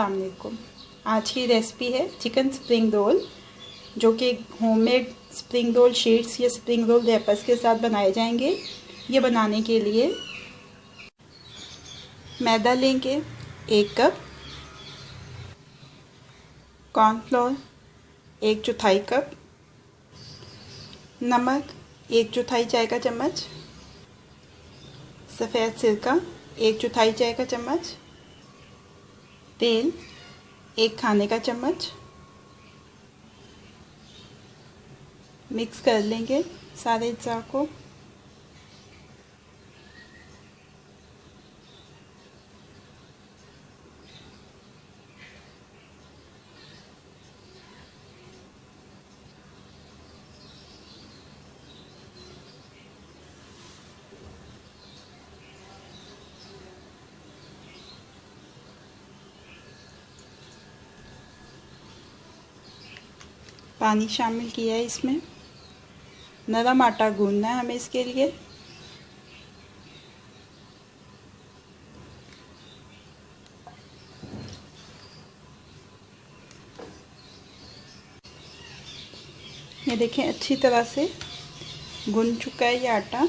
अस्सलाम वालेकुम। आज की रेसिपी है चिकन स्प्रिंग रोल, जो कि होममेड स्प्रिंग रोल शीट्स या स्प्रिंग रोल रैपर्स के साथ बनाए जाएंगे। ये बनाने के लिए मैदा लेंगे 1 कप, कॉर्नफ्लोर 1/4 कप, नमक 1/4 चाय का चम्मच, सफ़ेद सिरका 1/4 चाय का चम्मच, तेल 1 खाने का चम्मच। मिक्स कर लेंगे सारे अज्जा को। पानी शामिल किया है इसमें। नरम आटा गूंदना है हमें इसके लिए। ये देखें अच्छी तरह से गूंद चुका है ये आटा।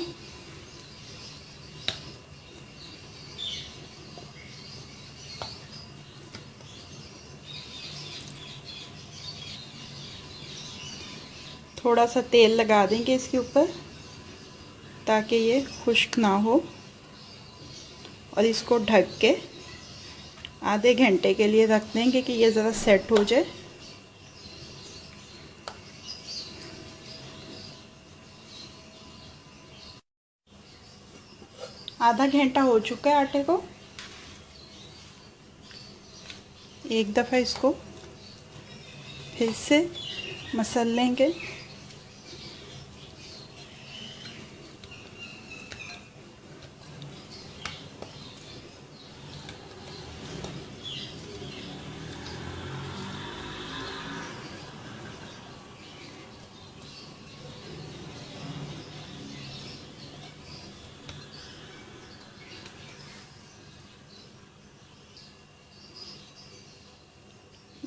थोड़ा सा तेल लगा देंगे इसके ऊपर ताकि ये खुश्क ना हो, और इसको ढक के आधे घंटे के लिए रख देंगे कि ये ज़रा सेट हो जाए। आधा घंटा हो चुका है आटे को। एक दफ़ा इसको फिर से मसल लेंगे।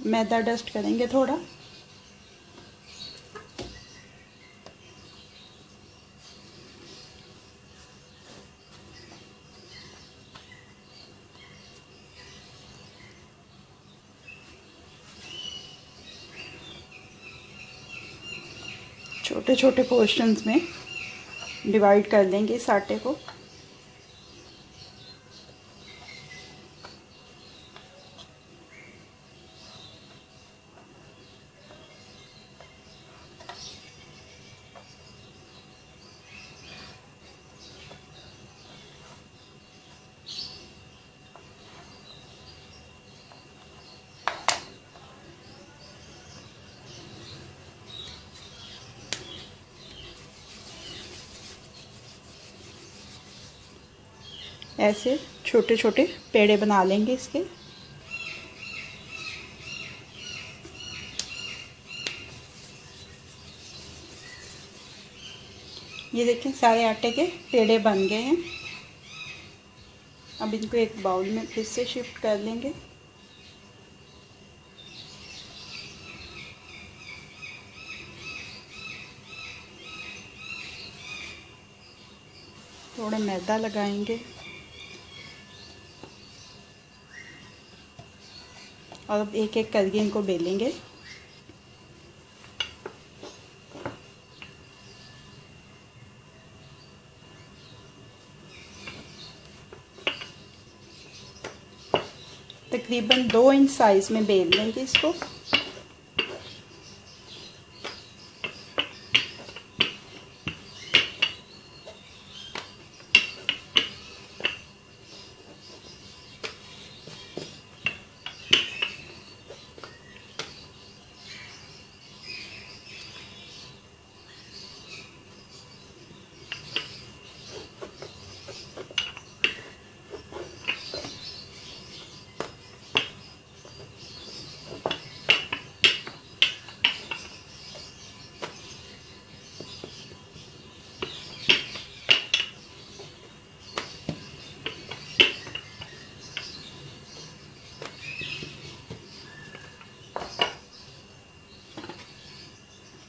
मैदा डस्ट करेंगे थोड़ा। छोटे छोटे पोर्शंस में डिवाइड कर लेंगे इस आटे को। ऐसे छोटे छोटे पेड़े बना लेंगे इसके। ये देखें सारे आटे के पेड़े बन गए हैं। अब इनको एक बाउल में फिर से शिफ्ट कर लेंगे। थोड़ा मैदा लगाएंगे और अब एक एक करके इनको बेलेंगे। तकरीबन 2 इंच साइज में बेल लेंगे इसको।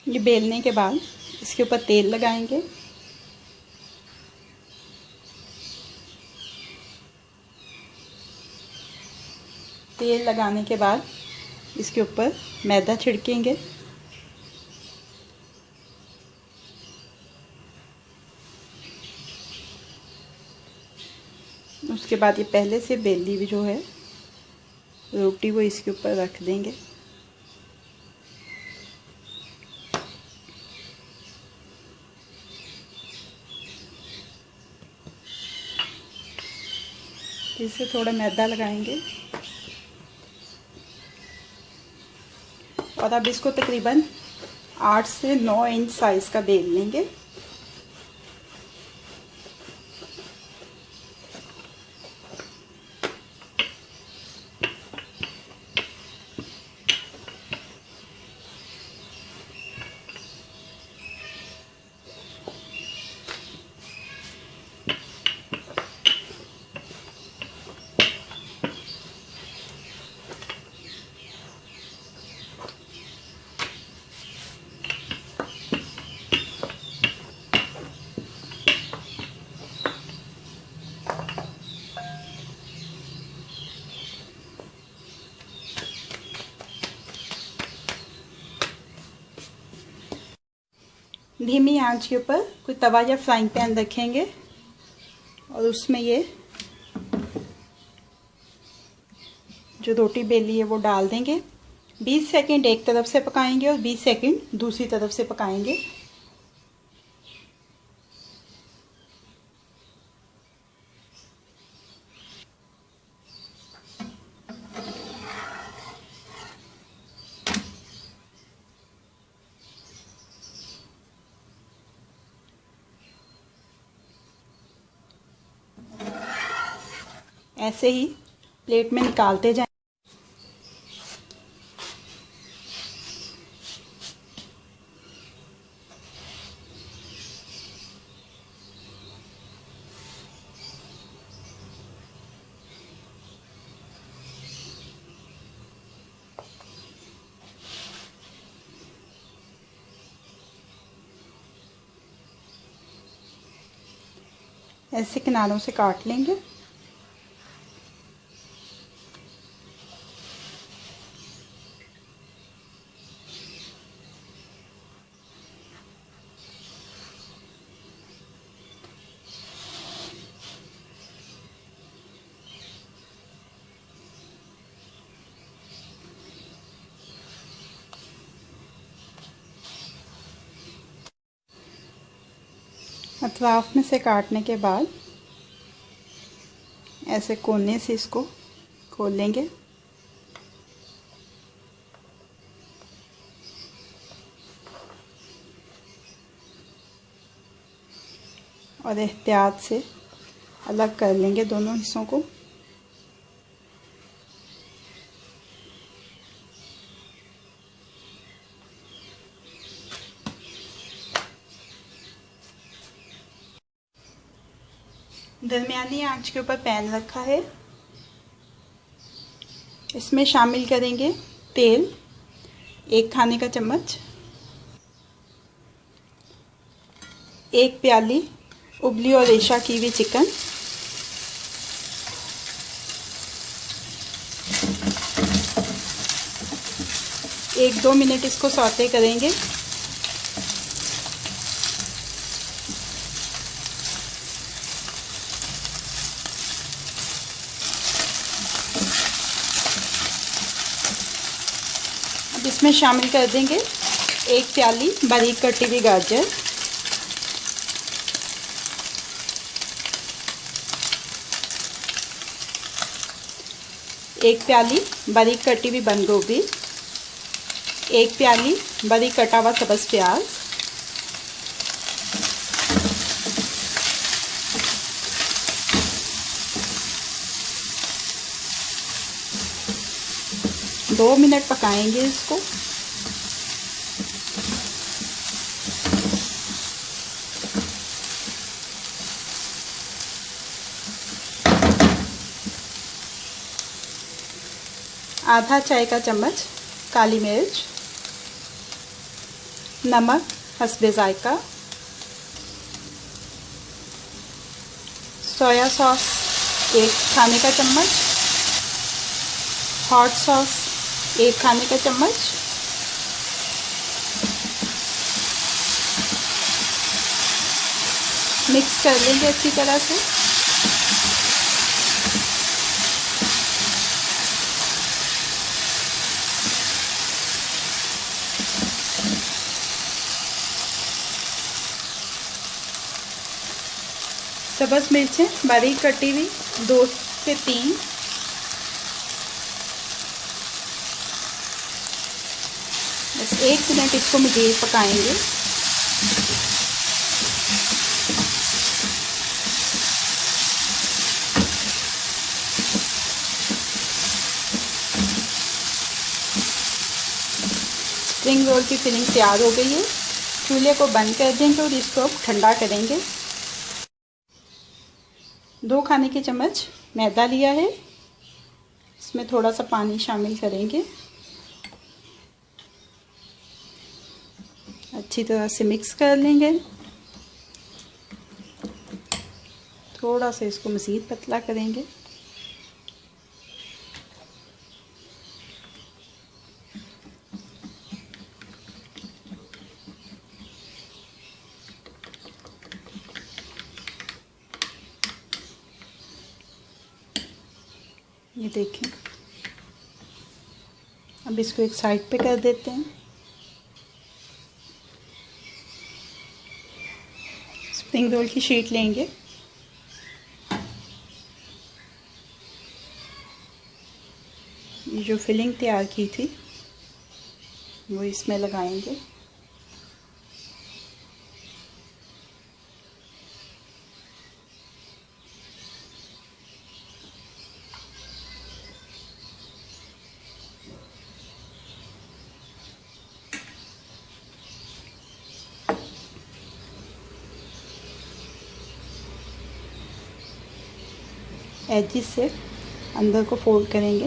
ये बेलने के बाद इसके ऊपर तेल लगाएंगे। तेल लगाने के बाद इसके ऊपर मैदा छिड़केंगे। उसके बाद ये पहले से बेली हुई जो है रोटी वो इसके ऊपर रख देंगे। इससे थोड़ा मैदा लगाएंगे और अब इसको तकरीबन 8 से 9 इंच साइज़ का बेल लेंगे। धीमी आंच के ऊपर कोई तवा या फ्राइंग पैन रखेंगे और उसमें ये जो रोटी बेली है वो डाल देंगे। 20 सेकंड एक तरफ से पकाएंगे और 20 सेकंड दूसरी तरफ से पकाएंगे। ऐसे ही प्लेट में निकालते जाएं। ऐसे किनारों से काट लेंगे। अतराफ में से काटने के बाद ऐसे कोने से इसको खोल लेंगे और एहतियात से अलग कर लेंगे दोनों हिस्सों को। दरमियानी आंच के ऊपर पैन रखा है। इसमें शामिल करेंगे तेल 1 खाने का चम्मच, 1 प्याली उबली और रेशा की हुई चिकन, एक 2 मिनट इसको सौते करेंगे। अब इसमें शामिल कर देंगे 1 प्याली बारीक कटी हुई गाजर, एक प्याली बारीक कटी हुई बंद गोभी, 1 प्याली बारीक कटा हुआ सब्ज़ प्याज, दो मिनट पकाएंगे इसको। आधा चाय का चम्मच काली मिर्च, नमक हस्बे जायका, सोया सॉस 1 खाने का चम्मच, हॉट सॉस 1 खाने का चम्मच, मिक्स कर लेंगे अच्छी तरह से। सब्ज़ मिर्चें बारीक कटी हुई 2 से 3, बस 1 मिनट इसको मज़ीद पकाएंगे। स्प्रिंग रोल की फिलिंग तैयार हो गई है। चूल्हे को बंद कर देंगे और इसको अब ठंडा करेंगे। 2 खाने के चम्मच मैदा लिया है, इसमें थोड़ा सा पानी शामिल करेंगे। अच्छी तरह से मिक्स कर लेंगे। थोड़ा सा इसको मज़ीद पतला करेंगे। ये देखें, अब इसको एक साइड पे कर देते हैं। स्प्रिंग रोल की शीट लेंगे, ये जो फिलिंग तैयार की थी वो इसमें लगाएंगे। एजिस से अंदर को फोल्ड करेंगे।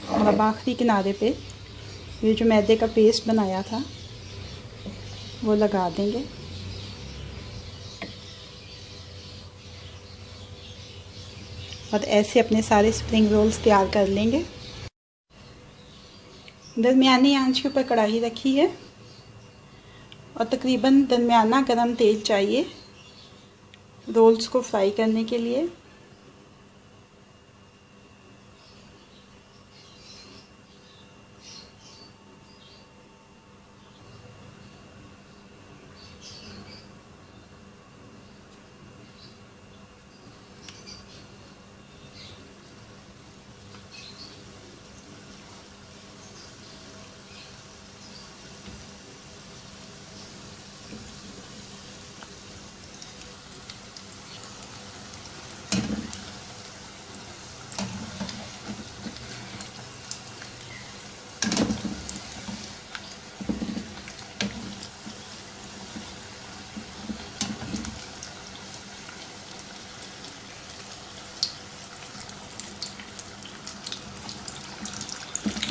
और अब आखिरी किनारे पे ये जो मैदे का पेस्ट बनाया था वो लगा देंगे। और ऐसे अपने सारे स्प्रिंग रोल्स तैयार कर लेंगे। दरमियानी आंच के ऊपर कढ़ाई रखी है और तकरीबन दरमियाना गरम तेल चाहिए रोल्स को फ्राई करने के लिए।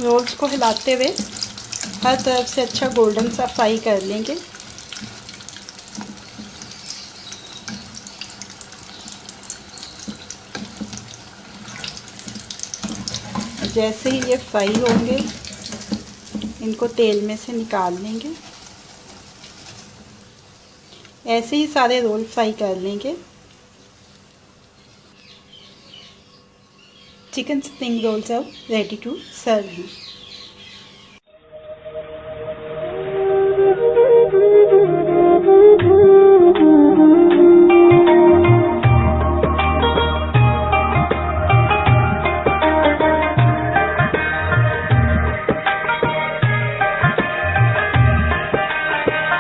रोल्स को हिलाते हुए हर तरफ से अच्छा गोल्डन सा फ्राई कर लेंगे। जैसे ही ये फ्राई होंगे इनको तेल में से निकाल लेंगे। ऐसे ही सारे रोल फ्राई कर लेंगे। चिकन स्प्रिंग रोल्स अब रेडी टू सर्व हैं।